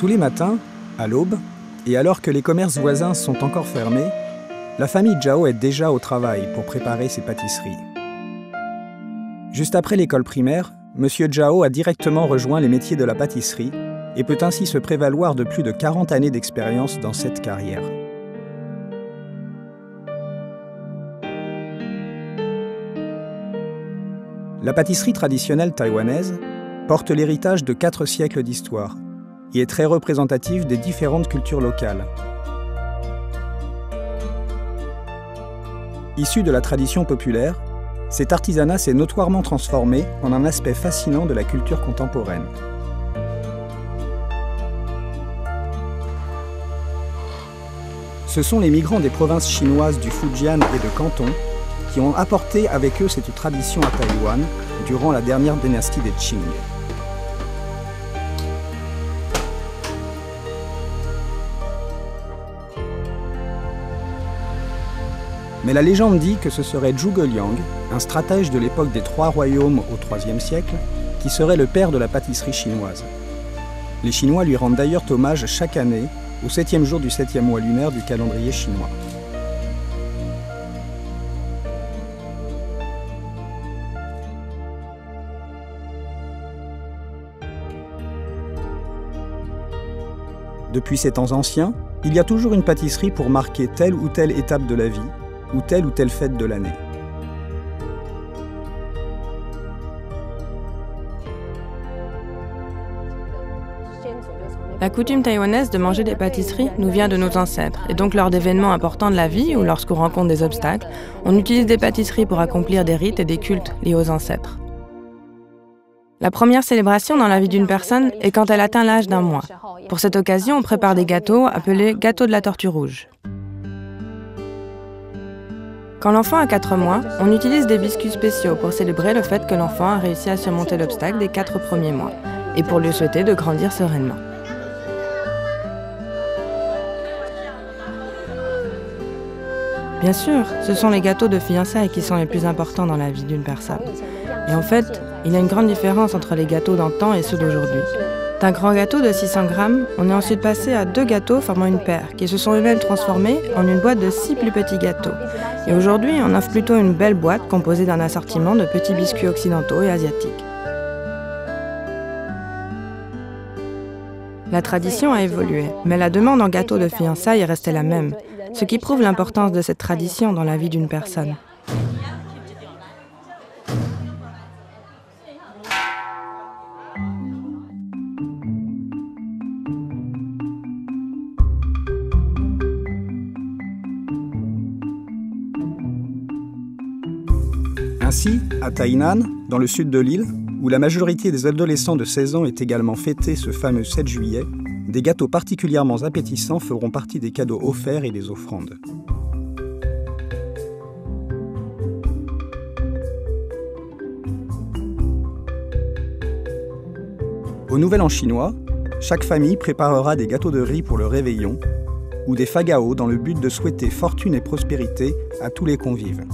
Tous les matins, à l'aube, et alors que les commerces voisins sont encore fermés, la famille Zhao est déjà au travail pour préparer ses pâtisseries. Juste après l'école primaire, M. Zhao a directement rejoint les métiers de la pâtisserie et peut ainsi se prévaloir de plus de 40 années d'expérience dans cette carrière. La pâtisserie traditionnelle taïwanaise porte l'héritage de 4 siècles d'histoire et est très représentative des différentes cultures locales. Issu de la tradition populaire, cet artisanat s'est notoirement transformé en un aspect fascinant de la culture contemporaine. Ce sont les migrants des provinces chinoises du Fujian et de Canton qui ont apporté avec eux cette tradition à Taïwan durant la dernière dynastie des Qing. Mais la légende dit que ce serait Zhuge Liang, un stratège de l'époque des 3 royaumes au IIIe siècle, qui serait le père de la pâtisserie chinoise. Les Chinois lui rendent d'ailleurs hommage chaque année, au 7e jour du 7e mois lunaire du calendrier chinois. Depuis ces temps anciens, il y a toujours une pâtisserie pour marquer telle ou telle étape de la vie, ou telle fête de l'année. La coutume taïwanaise de manger des pâtisseries nous vient de nos ancêtres, et donc lors d'événements importants de la vie ou lorsqu'on rencontre des obstacles, on utilise des pâtisseries pour accomplir des rites et des cultes liés aux ancêtres. La première célébration dans la vie d'une personne est quand elle atteint l'âge d'1 mois. Pour cette occasion, on prépare des gâteaux appelés gâteaux de la tortue rouge. Quand l'enfant a 4 mois, on utilise des biscuits spéciaux pour célébrer le fait que l'enfant a réussi à surmonter l'obstacle des 4 premiers mois et pour lui souhaiter de grandir sereinement. Bien sûr, ce sont les gâteaux de fiançailles qui sont les plus importants dans la vie d'une personne. Et en fait, il y a une grande différence entre les gâteaux d'antan et ceux d'aujourd'hui. D'un grand gâteau de 600 grammes, on est ensuite passé à 2 gâteaux formant une paire, qui se sont eux-mêmes transformés en une boîte de 6 plus petits gâteaux. Et aujourd'hui, on offre plutôt une belle boîte composée d'un assortiment de petits biscuits occidentaux et asiatiques. La tradition a évolué, mais la demande en gâteaux de fiançailles est restée la même, ce qui prouve l'importance de cette tradition dans la vie d'une personne. Ainsi, à Tainan, dans le sud de l'île, où la majorité des adolescents de 16 ans est également fêté ce fameux 7 juillet, des gâteaux particulièrement appétissants feront partie des cadeaux offerts et des offrandes. Au Nouvel An chinois, chaque famille préparera des gâteaux de riz pour le réveillon ou des fagao dans le but de souhaiter fortune et prospérité à tous les convives.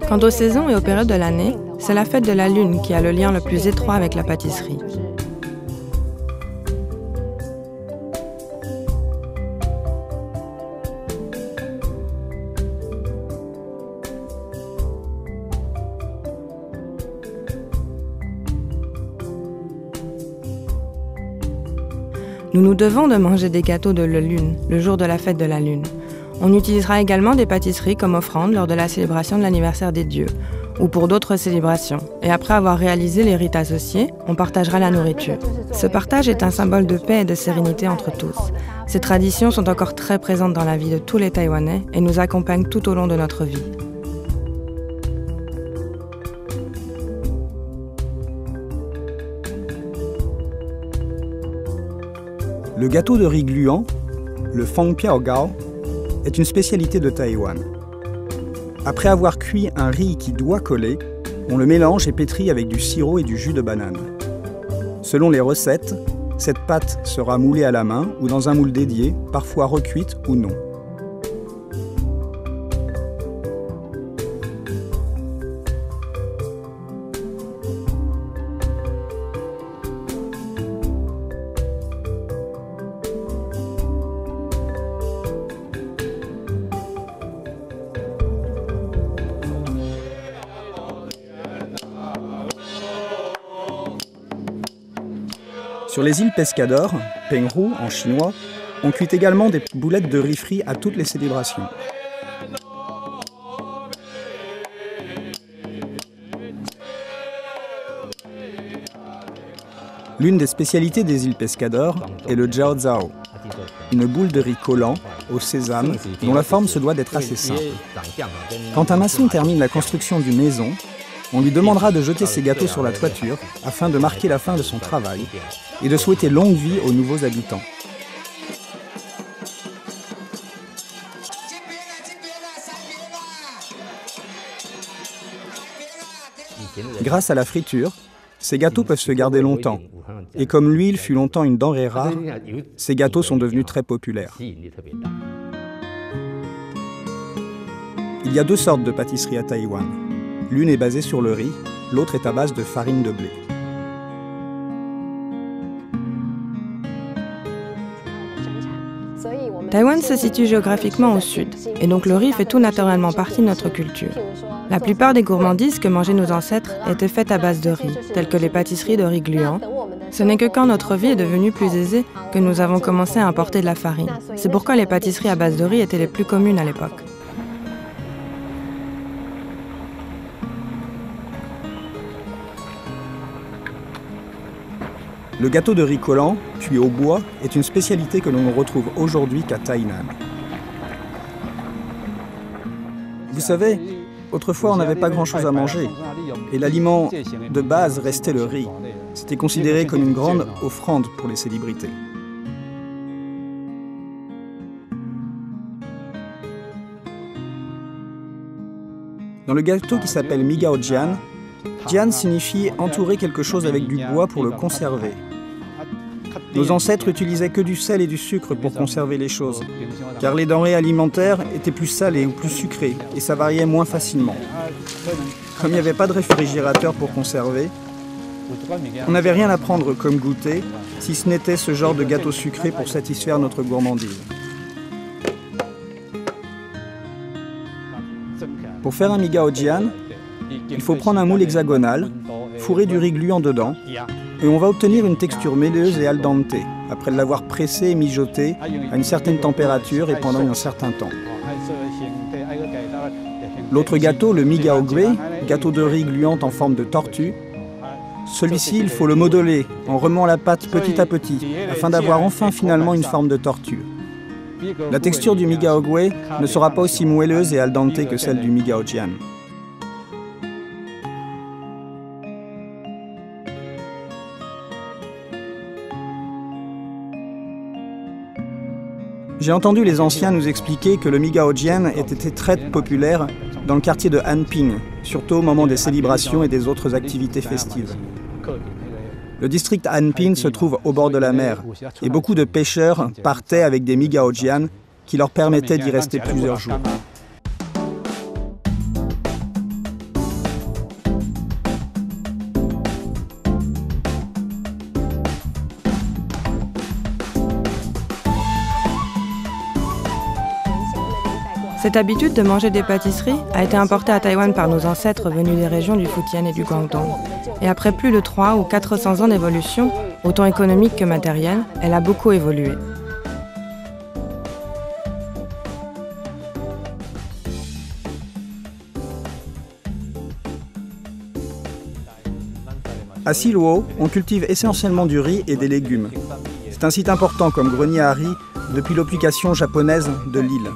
Quant aux saisons et aux périodes de l'année, c'est la fête de la Lune qui a le lien le plus étroit avec la pâtisserie. Nous nous devons de manger des gâteaux de la Lune, le jour de la fête de la Lune. On utilisera également des pâtisseries comme offrande lors de la célébration de l'anniversaire des dieux ou pour d'autres célébrations. Et après avoir réalisé les rites associés, on partagera la nourriture. Ce partage est un symbole de paix et de sérénité entre tous. Ces traditions sont encore très présentes dans la vie de tous les Taïwanais et nous accompagnent tout au long de notre vie. Le gâteau de riz gluant, le Feng Piao Gao, est une spécialité de Taïwan. Après avoir cuit un riz qui doit coller, on le mélange et pétrit avec du sirop et du jus de banane. Selon les recettes, Cette pâte sera moulée à la main ou dans un moule dédié, parfois recuite ou non. Sur les îles Pescador, Penghu en chinois, on cuit également des boulettes de riz frit à toutes les célébrations. L'une des spécialités des îles Pescador est le jiao zhao, une boule de riz collant au sésame dont la forme se doit d'être assez simple. Quand un maçon termine la construction d'une maison, on lui demandera de jeter ses gâteaux sur la toiture afin de marquer la fin de son travail et de souhaiter longue vie aux nouveaux habitants. Grâce à la friture, ces gâteaux peuvent se garder longtemps. Et comme l'huile fut longtemps une denrée rare, ces gâteaux sont devenus très populaires. Il y a deux sortes de pâtisseries à Taïwan. L'une est basée sur le riz, l'autre est à base de farine de blé. Taïwan se situe géographiquement au sud, et donc le riz fait tout naturellement partie de notre culture. La plupart des gourmandises que mangeaient nos ancêtres étaient faites à base de riz, telles que les pâtisseries de riz gluant. Ce n'est que quand notre vie est devenue plus aisée que nous avons commencé à importer de la farine. C'est pourquoi les pâtisseries à base de riz étaient les plus communes à l'époque. Le gâteau de riz collant, cuit au bois, est une spécialité que l'on ne retrouve aujourd'hui qu'à Tainan. Vous savez, autrefois on n'avait pas grand-chose à manger, et l'aliment de base restait le riz. C'était considéré comme une grande offrande pour les célébrités. Dans le gâteau qui s'appelle Migao Jian, Jian signifie entourer quelque chose avec du bois pour le conserver. Nos ancêtres utilisaient que du sel et du sucre pour conserver les choses, car les denrées alimentaires étaient plus salées ou plus sucrées, et ça variait moins facilement. Comme il n'y avait pas de réfrigérateur pour conserver, on n'avait rien à prendre comme goûter, si ce n'était ce genre de gâteau sucré pour satisfaire notre gourmandise. Pour faire un Migao Jian, il faut prendre un moule hexagonal, fourrer du riz gluant dedans, et on va obtenir une texture mêleuse et al dente, après l'avoir pressé et mijoté à une certaine température et pendant un certain temps. L'autre gâteau, le Migao Gui, gâteau de riz gluante en forme de tortue, celui-ci, il faut le modeler en remuant la pâte petit à petit, afin d'avoir enfin finalement une forme de tortue. La texture du Migao Gui ne sera pas aussi moelleuse et al dente que celle du Migao Jian. J'ai entendu les anciens nous expliquer que le Migao Jian était très populaire dans le quartier de Anping, surtout au moment des célébrations et des autres activités festives. Le district Anping se trouve au bord de la mer et beaucoup de pêcheurs partaient avec des Migao Jian qui leur permettaient d'y rester plusieurs jours. Cette habitude de manger des pâtisseries a été importée à Taïwan par nos ancêtres venus des régions du Fujian et du Guangdong. Et après plus de 300 ou 400 ans d'évolution, autant économique que matérielle, elle a beaucoup évolué. À Siluo, on cultive essentiellement du riz et des légumes. C'est un site important comme grenier à riz depuis l'occupation japonaise de l'île.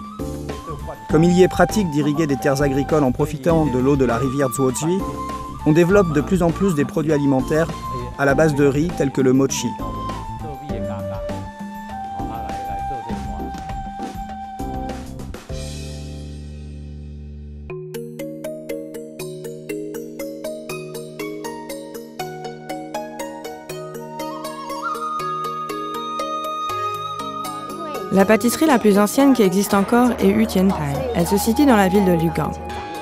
Comme il y est pratique d'irriguer des terres agricoles en profitant de l'eau de la rivière Zuozhi, on développe de plus en plus des produits alimentaires à la base de riz tels que le mochi. La pâtisserie la plus ancienne qui existe encore est Yu Tian Tai. Elle se situe dans la ville de Lugang.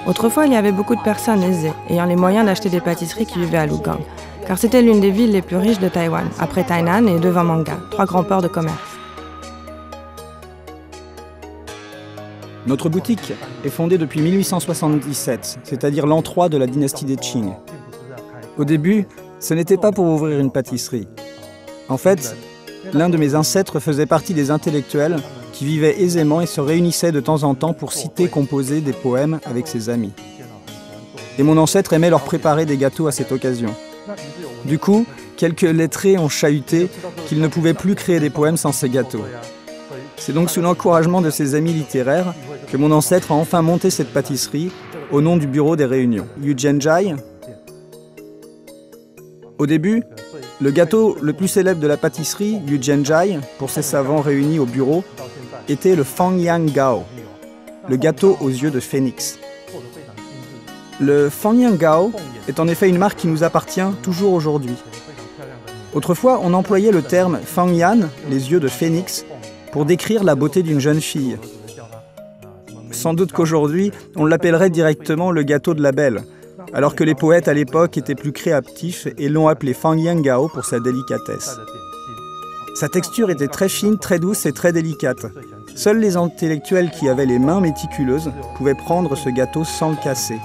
Autrefois, il y avait beaucoup de personnes aisées, ayant les moyens d'acheter des pâtisseries qui vivaient à Lugang, car c'était l'une des villes les plus riches de Taïwan, après Tainan et devant Manga, 3 grands ports de commerce. Notre boutique est fondée depuis 1877, c'est-à-dire l'an 3 de la dynastie des Qing. Au début, ce n'était pas pour ouvrir une pâtisserie. En fait, l'un de mes ancêtres faisait partie des intellectuels qui vivaient aisément et se réunissaient de temps en temps pour citer et composer des poèmes avec ses amis. Et mon ancêtre aimait leur préparer des gâteaux à cette occasion. Du coup, quelques lettrés ont chahuté qu'ils ne pouvaient plus créer des poèmes sans ces gâteaux. C'est donc sous l'encouragement de ses amis littéraires que mon ancêtre a enfin monté cette pâtisserie au nom du bureau des réunions. Yu Jianzhai. Au début, le gâteau le plus célèbre de la pâtisserie, Yu Jianzhai, pour ses savants réunis au bureau, était le Fangyang Gao, le gâteau aux yeux de phénix. Le Fangyang Gao est en effet une marque qui nous appartient toujours aujourd'hui. Autrefois, on employait le terme Fangyan, les yeux de phénix, pour décrire la beauté d'une jeune fille. Sans doute qu'aujourd'hui, on l'appellerait directement le gâteau de la belle, alors que les poètes à l'époque étaient plus créatifs et l'ont appelé Fangyang Gao pour sa délicatesse. Sa texture était très fine, très douce et très délicate. Seuls les intellectuels qui avaient les mains méticuleuses pouvaient prendre ce gâteau sans le casser.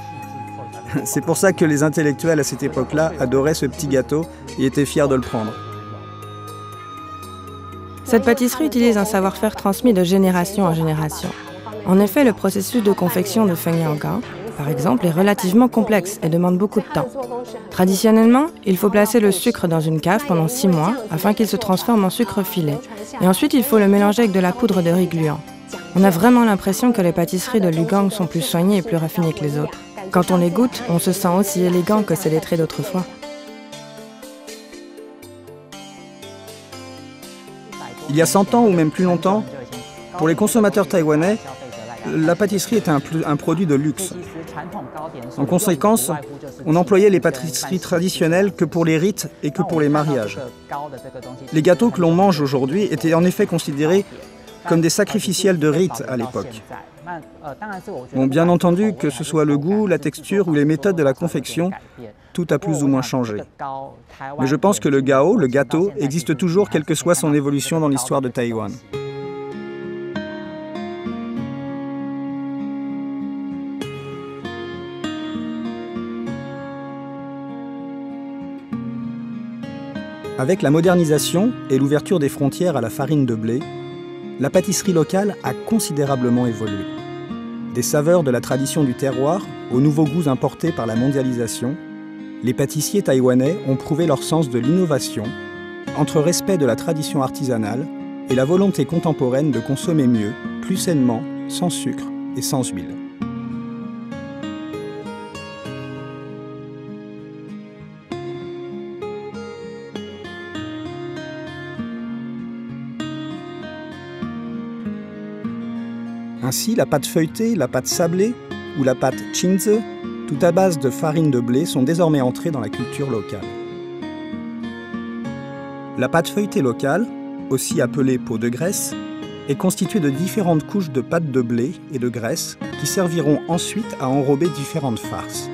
C'est pour ça que les intellectuels à cette époque-là adoraient ce petit gâteau et étaient fiers de le prendre. Cette pâtisserie utilise un savoir-faire transmis de génération en génération. En effet, le processus de confection de Fangyang Gao, par exemple, est relativement complexe et demande beaucoup de temps. Traditionnellement, il faut placer le sucre dans une cave pendant 6 mois afin qu'il se transforme en sucre filet. Et ensuite, il faut le mélanger avec de la poudre de riz gluant. On a vraiment l'impression que les pâtisseries de Lugang sont plus soignées et plus raffinées que les autres. Quand on les goûte, on se sent aussi élégant que ces lettrés d'autrefois. Il y a 100 ans ou même plus longtemps, pour les consommateurs taïwanais, la pâtisserie était un produit de luxe. En conséquence, on employait les pâtisseries traditionnelles que pour les rites et que pour les mariages. Les gâteaux que l'on mange aujourd'hui étaient en effet considérés comme des sacrificiels de rites à l'époque. Bon, bien entendu, que ce soit le goût, la texture ou les méthodes de la confection, tout a plus ou moins changé. Mais je pense que le gao, le gâteau, existe toujours quelle que soit son évolution dans l'histoire de Taïwan. Avec la modernisation et l'ouverture des frontières à la farine de blé, la pâtisserie locale a considérablement évolué. Des saveurs de la tradition du terroir aux nouveaux goûts importés par la mondialisation, les pâtissiers taïwanais ont prouvé leur sens de l'innovation entre respect de la tradition artisanale et la volonté contemporaine de consommer mieux, plus sainement, sans sucre et sans huile. Ainsi, la pâte feuilletée, la pâte sablée ou la pâte chinze, tout à base de farine de blé, sont désormais entrées dans la culture locale. La pâte feuilletée locale, aussi appelée pot de graisse, est constituée de différentes couches de pâte de blé et de graisse qui serviront ensuite à enrober différentes farces.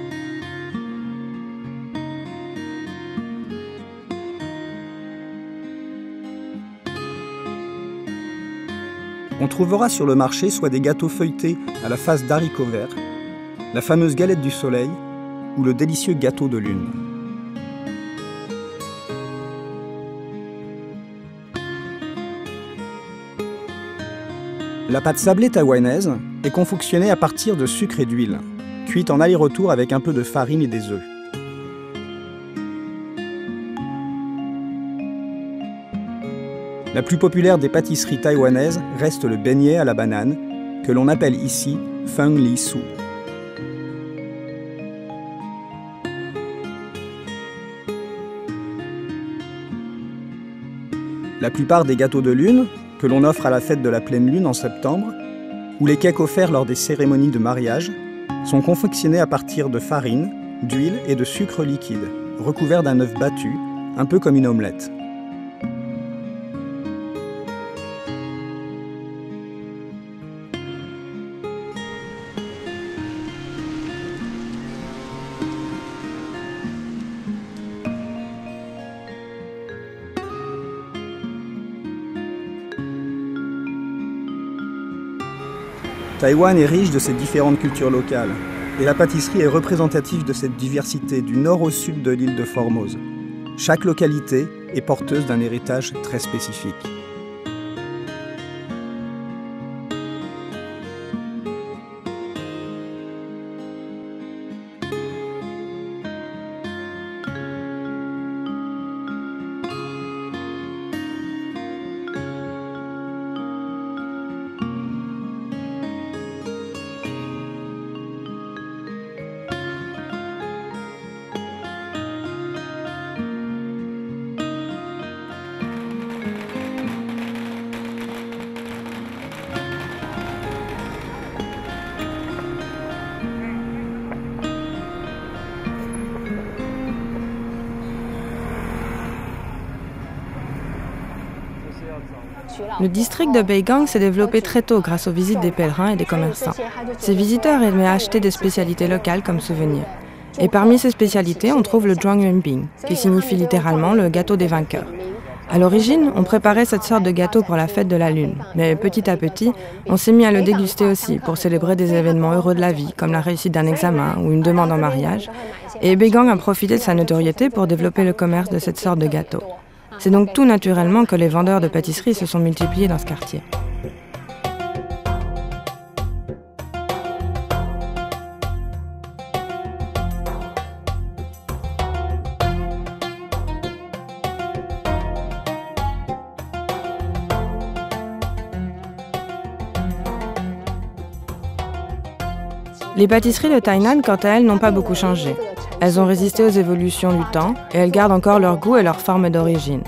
On trouvera sur le marché soit des gâteaux feuilletés à la face d'haricots verts, la fameuse galette du soleil ou le délicieux gâteau de lune. La pâte sablée taïwanaise est confectionnée à partir de sucre et d'huile, cuite en aller-retour avec un peu de farine et des œufs. La plus populaire des pâtisseries taïwanaises reste le beignet à la banane, que l'on appelle ici Feng Li Su. La plupart des gâteaux de lune, que l'on offre à la fête de la pleine lune en septembre, ou les cakes offerts lors des cérémonies de mariage, sont confectionnés à partir de farine, d'huile et de sucre liquide, recouverts d'un œuf battu, un peu comme une omelette. Taïwan est riche de ses différentes cultures locales, et la pâtisserie est représentative de cette diversité du nord au sud de l'île de Formose. Chaque localité est porteuse d'un héritage très spécifique. Le district de Beigang s'est développé très tôt grâce aux visites des pèlerins et des commerçants. Ces visiteurs aimaient acheter des spécialités locales comme souvenirs. Et parmi ces spécialités, on trouve le Zhuangyuanbing, qui signifie littéralement le gâteau des vainqueurs. À l'origine, on préparait cette sorte de gâteau pour la fête de la Lune, mais petit à petit, on s'est mis à le déguster aussi pour célébrer des événements heureux de la vie, comme la réussite d'un examen ou une demande en mariage. Et Beigang a profité de sa notoriété pour développer le commerce de cette sorte de gâteau. C'est donc tout naturellement que les vendeurs de pâtisseries se sont multipliés dans ce quartier. Les pâtisseries de Tainan, quant à elles, n'ont pas beaucoup changé. Elles ont résisté aux évolutions du temps et elles gardent encore leur goût et leur forme d'origine.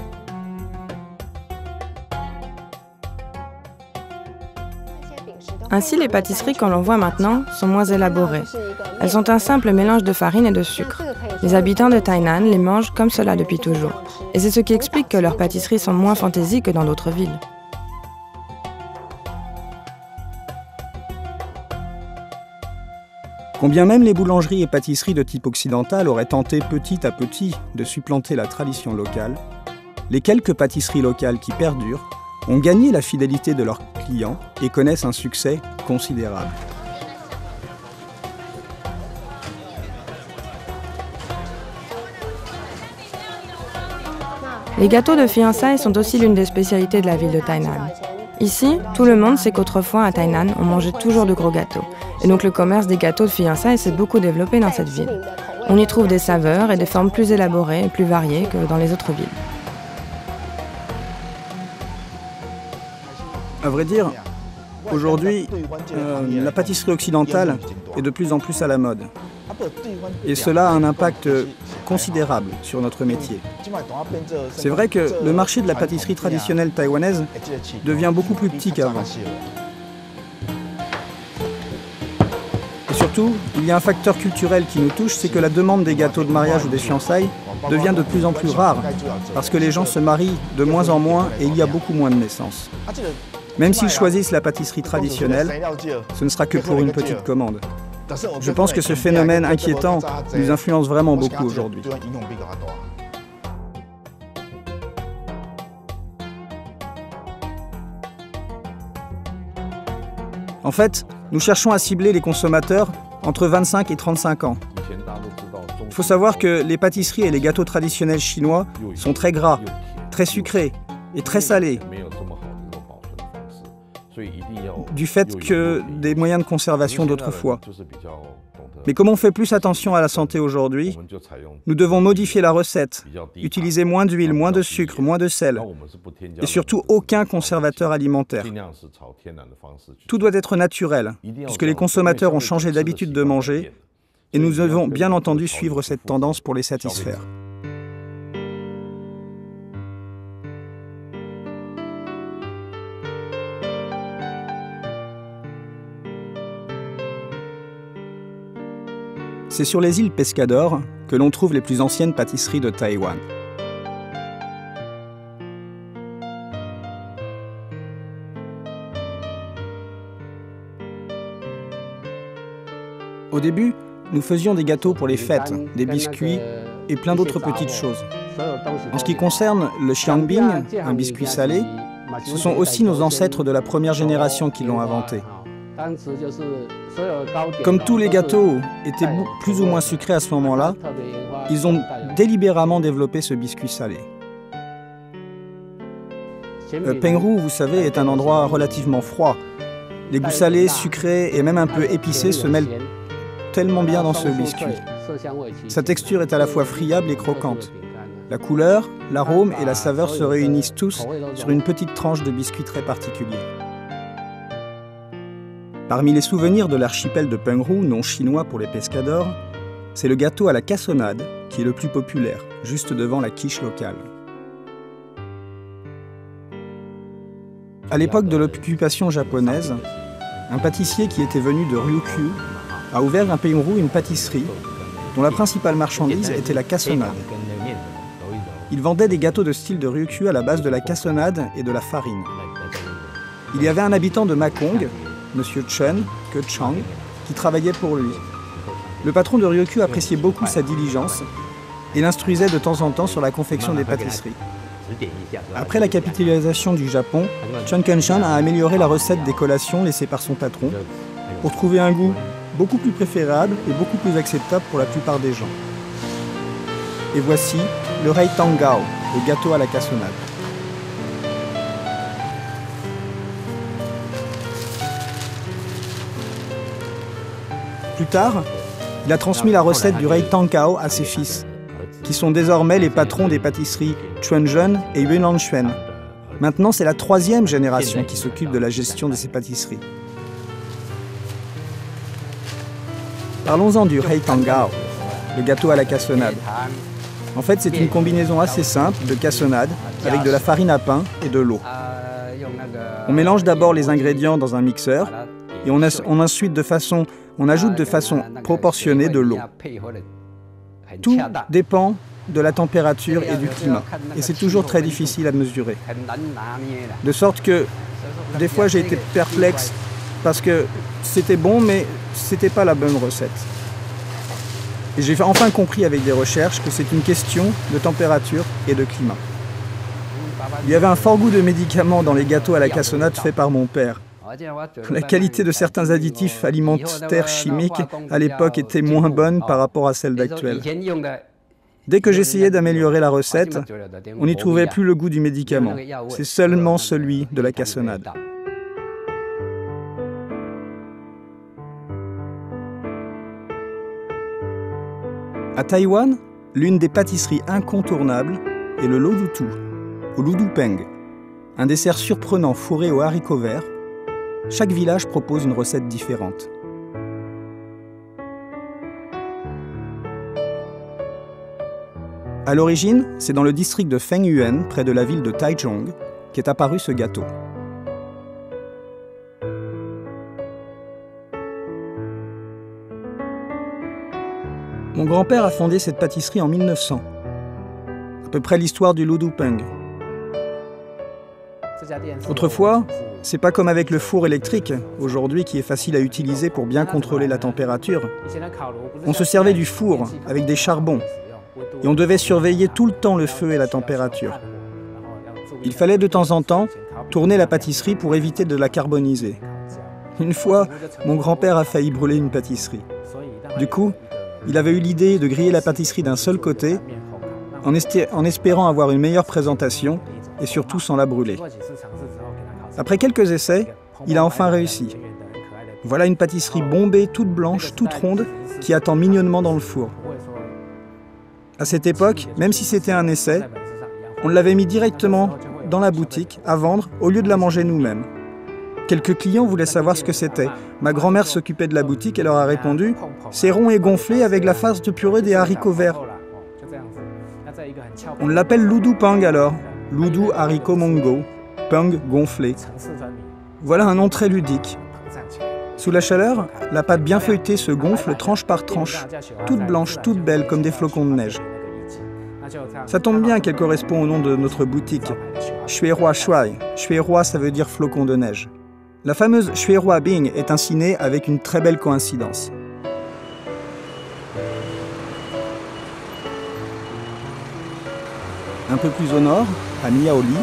Ainsi, les pâtisseries qu'on l'on voit maintenant sont moins élaborées. Elles sont un simple mélange de farine et de sucre. Les habitants de Tainan les mangent comme cela depuis toujours. Et c'est ce qui explique que leurs pâtisseries sont moins fantaisie que dans d'autres villes. Quand bien même les boulangeries et pâtisseries de type occidental auraient tenté petit à petit de supplanter la tradition locale, les quelques pâtisseries locales qui perdurent ont gagné la fidélité de leurs clients et connaissent un succès considérable. Les gâteaux de fiançailles sont aussi l'une des spécialités de la ville de Tainan. Ici, tout le monde sait qu'autrefois à Tainan, on mangeait toujours de gros gâteaux. Et donc le commerce des gâteaux de fiançailles s'est beaucoup développé dans cette ville. On y trouve des saveurs et des formes plus élaborées et plus variées que dans les autres villes. À vrai dire, aujourd'hui, la pâtisserie occidentale est de plus en plus à la mode. Et cela a un impact considérable sur notre métier. C'est vrai que le marché de la pâtisserie traditionnelle taïwanaise devient beaucoup plus petit qu'avant. Et surtout, il y a un facteur culturel qui nous touche, c'est que la demande des gâteaux de mariage ou des fiançailles devient de plus en plus rare, parce que les gens se marient de moins en moins et il y a beaucoup moins de naissances. Même s'ils choisissent la pâtisserie traditionnelle, ce ne sera que pour une petite commande. Je pense que ce phénomène inquiétant nous influence vraiment beaucoup aujourd'hui. En fait, nous cherchons à cibler les consommateurs entre 25 et 35 ans. Il faut savoir que les pâtisseries et les gâteaux traditionnels chinois sont très gras, très sucrés et très salés, du fait que des moyens de conservation d'autrefois. Mais comme on fait plus attention à la santé aujourd'hui, nous devons modifier la recette, utiliser moins d'huile, moins de sucre, moins de sel, et surtout aucun conservateur alimentaire. Tout doit être naturel, puisque les consommateurs ont changé d'habitude de manger, et nous devons bien entendu suivre cette tendance pour les satisfaire. C'est sur les îles Pescador que l'on trouve les plus anciennes pâtisseries de Taïwan. Au début, nous faisions des gâteaux pour les fêtes, des biscuits et plein d'autres petites choses. En ce qui concerne le xiangbing, un biscuit salé, ce sont aussi nos ancêtres de la première génération qui l'ont inventé. Comme tous les gâteaux étaient plus ou moins sucrés à ce moment-là, ils ont délibérément développé ce biscuit salé. Penghu, vous savez, est un endroit relativement froid. Les goûts salés, sucrés et même un peu épicés se mêlent tellement bien dans ce biscuit. Sa texture est à la fois friable et croquante. La couleur, l'arôme et la saveur se réunissent tous sur une petite tranche de biscuit très particulier. Parmi les souvenirs de l'archipel de Penghu, nom chinois pour les pescadors, c'est le gâteau à la cassonade qui est le plus populaire, juste devant la quiche locale. À l'époque de l'occupation japonaise, un pâtissier qui était venu de Ryukyu a ouvert à Penghu une pâtisserie dont la principale marchandise était la cassonade. Il vendait des gâteaux de style de Ryukyu à la base de la cassonade et de la farine. Il y avait un habitant de Makong, M. Chen Ke-chang, qui travaillait pour lui. Le patron de Ryukyu appréciait beaucoup sa diligence et l'instruisait de temps en temps sur la confection des pâtisseries. Après la capitalisation du Japon, Chen Ke-chang a amélioré la recette des collations laissées par son patron pour trouver un goût beaucoup plus préférable et beaucoup plus acceptable pour la plupart des gens. Et voici le Rei Tang Gao, le gâteau à la cassonade. Plus tard, il a transmis la recette du Rei Tang Gao à ses fils, qui sont désormais les patrons des pâtisseries Chuanzhen et Yunlanxuan. Maintenant, c'est la 3e génération qui s'occupe de la gestion de ces pâtisseries. Parlons-en du Rei Tang Gao, le gâteau à la cassonade. En fait, c'est une combinaison assez simple de cassonade avec de la farine à pain et de l'eau. On mélange d'abord les ingrédients dans un mixeur et on ajoute de façon proportionnée de l'eau. Tout dépend de la température et du climat, et c'est toujours très difficile à mesurer. De sorte que, des fois, j'ai été perplexe parce que c'était bon, mais c'était pas la bonne recette. Et j'ai enfin compris avec des recherches que c'est une question de température et de climat. Il y avait un fort goût de médicaments dans les gâteaux à la cassonade faits par mon père. La qualité de certains additifs alimentaires chimiques à l'époque était moins bonne par rapport à celle d'actuelle. Dès que j'essayais d'améliorer la recette, on n'y trouvait plus le goût du médicament. C'est seulement celui de la cassonade. À Taïwan, l'une des pâtisseries incontournables est le Ludutu, ou Ludupeng, un dessert surprenant fourré aux haricots verts. Chaque village propose une recette différente. À l'origine, c'est dans le district de Fengyuan, près de la ville de Taichung, qu'est apparu ce gâteau. Mon grand-père a fondé cette pâtisserie en 1900, à peu près l'histoire du Ludupeng. Autrefois, c'est pas comme avec le four électrique, aujourd'hui qui est facile à utiliser pour bien contrôler la température. On se servait du four avec des charbons et on devait surveiller tout le temps le feu et la température. Il fallait de temps en temps tourner la pâtisserie pour éviter de la carboniser. Une fois, mon grand-père a failli brûler une pâtisserie. Du coup, il avait eu l'idée de griller la pâtisserie d'un seul côté en espérant avoir une meilleure présentation et surtout sans la brûler. Après quelques essais, il a enfin réussi. Voilà une pâtisserie bombée, toute blanche, toute ronde, qui attend mignonnement dans le four. À cette époque, même si c'était un essai, on l'avait mis directement dans la boutique à vendre au lieu de la manger nous-mêmes. Quelques clients voulaient savoir ce que c'était. Ma grand-mère s'occupait de la boutique et leur a répondu « C'est rond et gonflé avec la farce de purée des haricots verts. » On l'appelle Ludupeng alors. Ludu haricot mongo, peng gonflé. Voilà un nom très ludique. Sous la chaleur, la pâte bien feuilletée se gonfle tranche par tranche, toute blanche, toute belle comme des flocons de neige. Ça tombe bien qu'elle correspond au nom de notre boutique. Xuerua Shuai. Xuerua, ça veut dire flocon de neige. La fameuse Xuerua Bing est ainsi née avec une très belle coïncidence. Un peu plus au nord, à Miaoli,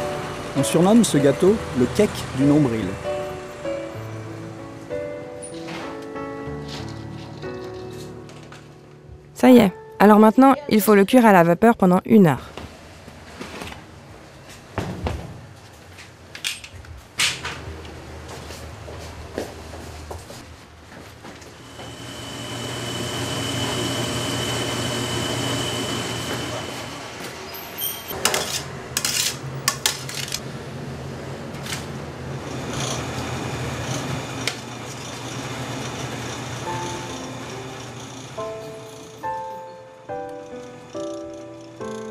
on surnomme ce gâteau le cake du nombril. Ça y est, alors maintenant, il faut le cuire à la vapeur pendant 1 heure.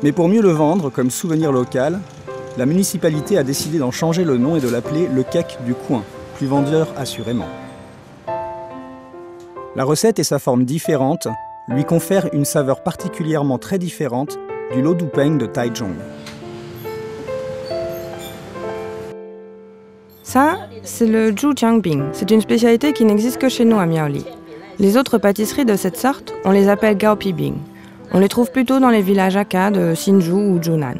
Mais pour mieux le vendre comme souvenir local, la municipalité a décidé d'en changer le nom et de l'appeler le cake du coin, plus vendeur assurément. La recette et sa forme différente lui confèrent une saveur particulièrement très différente du lo dupeng de Taichung. Ça, c'est le zhujiangbing. C'est une spécialité qui n'existe que chez nous à Miaoli. Les autres pâtisseries de cette sorte, on les appelle gaopibing. On les trouve plutôt dans les villages Hakka de Hsinchu ou Zhunan.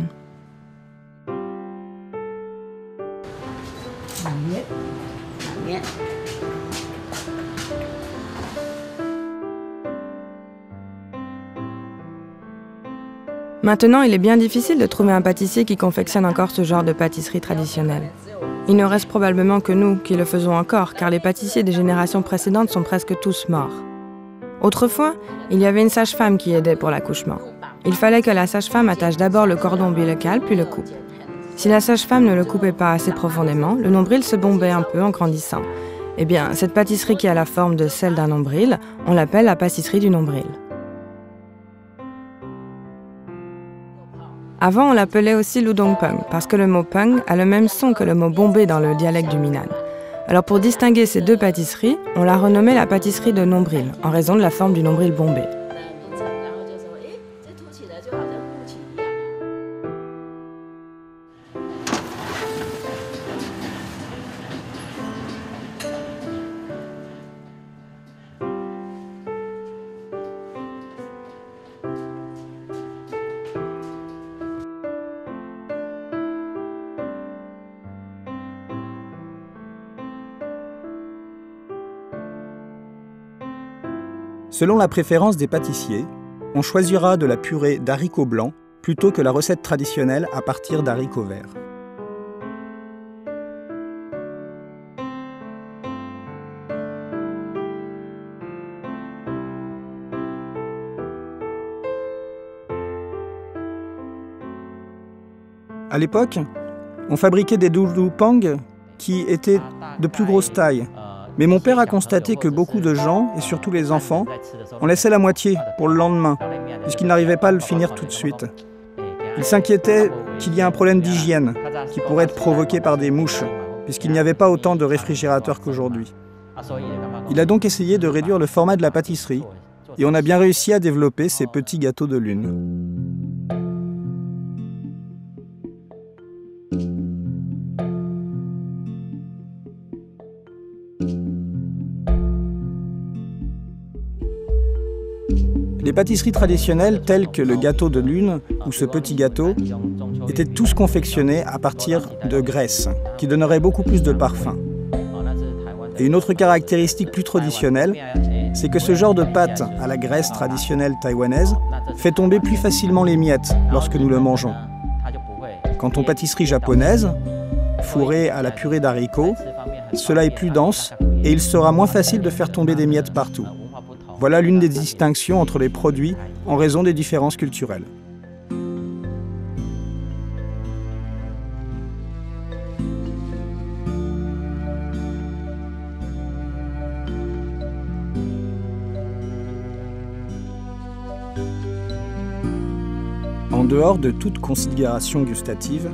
Maintenant, il est bien difficile de trouver un pâtissier qui confectionne encore ce genre de pâtisserie traditionnelle. Il ne reste probablement que nous qui le faisons encore, car les pâtissiers des générations précédentes sont presque tous morts. Autrefois, il y avait une sage-femme qui aidait pour l'accouchement. Il fallait que la sage-femme attache d'abord le cordon ombilical, puis le coupe. Si la sage-femme ne le coupait pas assez profondément, le nombril se bombait un peu en grandissant. Eh bien, cette pâtisserie qui a la forme de celle d'un nombril, on l'appelle la pâtisserie du nombril. Avant, on l'appelait aussi ludongpeng, parce que le mot peng a le même son que le mot bombé dans le dialecte du Minnan. Alors pour distinguer ces deux pâtisseries, on l'a renommée la pâtisserie de nombril, en raison de la forme du nombril bombé. Selon la préférence des pâtissiers, on choisira de la purée d'haricots blancs plutôt que la recette traditionnelle à partir d'haricots verts. À l'époque, on fabriquait des ludongpeng qui étaient de plus grosse taille. Mais mon père a constaté que beaucoup de gens, et surtout les enfants, en laissaient la moitié pour le lendemain, puisqu'ils n'arrivaient pas à le finir tout de suite. Il s'inquiétait qu'il y ait un problème d'hygiène, qui pourrait être provoqué par des mouches, puisqu'il n'y avait pas autant de réfrigérateurs qu'aujourd'hui. Il a donc essayé de réduire le format de la pâtisserie, et on a bien réussi à développer ces petits gâteaux de lune. Les pâtisseries traditionnelles telles que le gâteau de lune ou ce petit gâteau étaient tous confectionnés à partir de graisse, qui donnerait beaucoup plus de parfum. Et une autre caractéristique plus traditionnelle, c'est que ce genre de pâte à la graisse traditionnelle taïwanaise fait tomber plus facilement les miettes lorsque nous le mangeons. Quant aux pâtisseries japonaises, fourrées à la purée d'haricots, cela est plus dense et il sera moins facile de faire tomber des miettes partout. Voilà l'une des distinctions entre les produits en raison des différences culturelles. En dehors de toute considération gustative,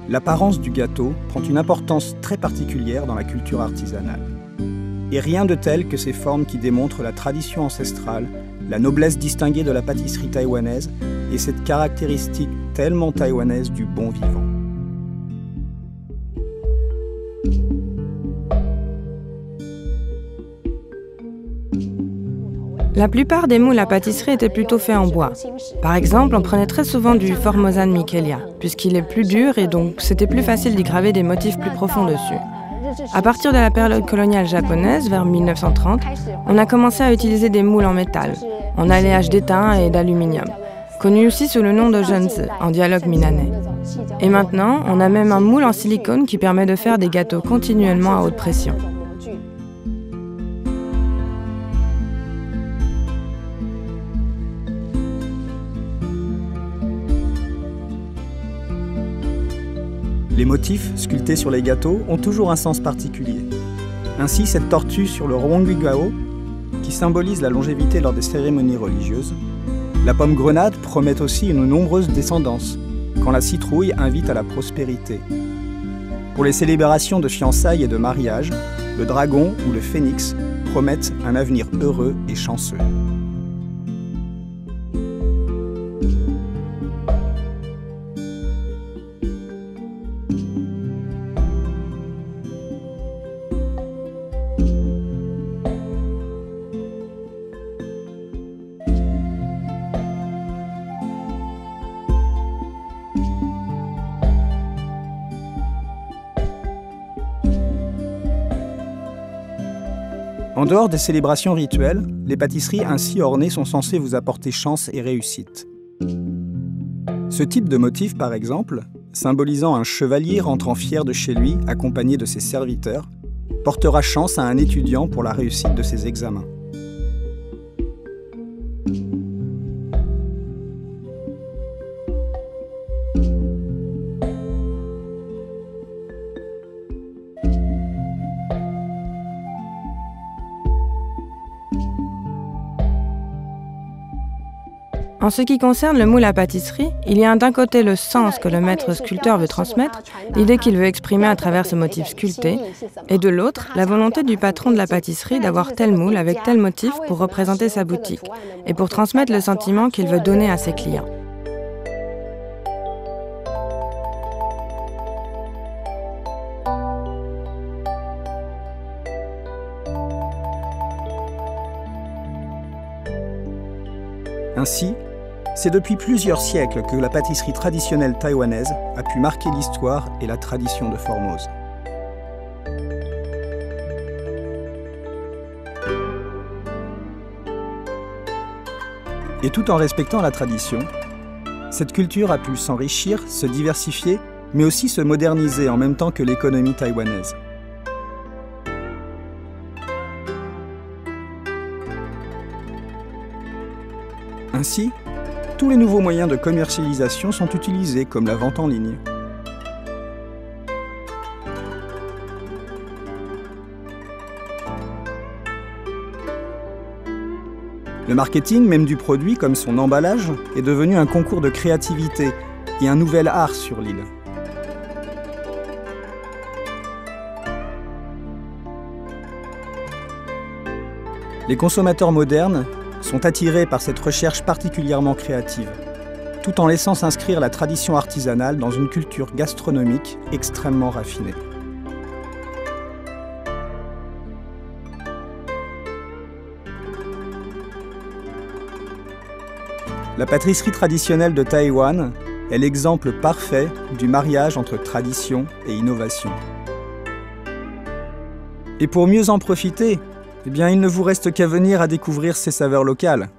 l'apparence du gâteau prend une importance très particulière dans la culture artisanale. Et rien de tel que ces formes qui démontrent la tradition ancestrale, la noblesse distinguée de la pâtisserie taïwanaise et cette caractéristique tellement taïwanaise du bon vivant. La plupart des moules à pâtisserie étaient plutôt faits en bois. Par exemple, on prenait très souvent du Formosan Michelia, puisqu'il est plus dur et donc c'était plus facile d'y graver des motifs plus profonds dessus. À partir de la période coloniale japonaise, vers 1930, on a commencé à utiliser des moules en métal. en alliage d'étain et d'aluminium, connu aussi sous le nom de zhengzi en dialecte minanais. Et maintenant, on a même un moule en silicone qui permet de faire des gâteaux continuellement à haute pression. Les motifs sculptés sur les gâteaux ont toujours un sens particulier. Ainsi, cette tortue sur le Rongguigao, qui symbolise la longévité lors des cérémonies religieuses. La pomme grenade promet aussi une nombreuse descendance, quand la citrouille invite à la prospérité. Pour les célébrations de fiançailles et de mariage, le dragon ou le phénix promettent un avenir heureux et chanceux. En dehors des célébrations rituelles, les pâtisseries ainsi ornées sont censées vous apporter chance et réussite. Ce type de motif, par exemple, symbolisant un chevalier rentrant fier de chez lui, accompagné de ses serviteurs, portera chance à un étudiant pour la réussite de ses examens. En ce qui concerne le moule à pâtisserie, il y a d'un côté le sens que le maître sculpteur veut transmettre, l'idée qu'il veut exprimer à travers ce motif sculpté, et de l'autre, la volonté du patron de la pâtisserie d'avoir tel moule avec tel motif pour représenter sa boutique, et pour transmettre le sentiment qu'il veut donner à ses clients. Ainsi, c'est depuis plusieurs siècles que la pâtisserie traditionnelle taïwanaise a pu marquer l'histoire et la tradition de Formose. Et tout en respectant la tradition, cette culture a pu s'enrichir, se diversifier, mais aussi se moderniser en même temps que l'économie taïwanaise. Ainsi, tous les nouveaux moyens de commercialisation sont utilisés, comme la vente en ligne. Le marketing, même du produit comme son emballage, est devenu un concours de créativité et un nouvel art sur l'île. Les consommateurs modernes sont attirés par cette recherche particulièrement créative, tout en laissant s'inscrire la tradition artisanale dans une culture gastronomique extrêmement raffinée. La pâtisserie traditionnelle de Taïwan est l'exemple parfait du mariage entre tradition et innovation. Et pour mieux en profiter, eh bien, il ne vous reste qu'à venir à découvrir ces saveurs locales.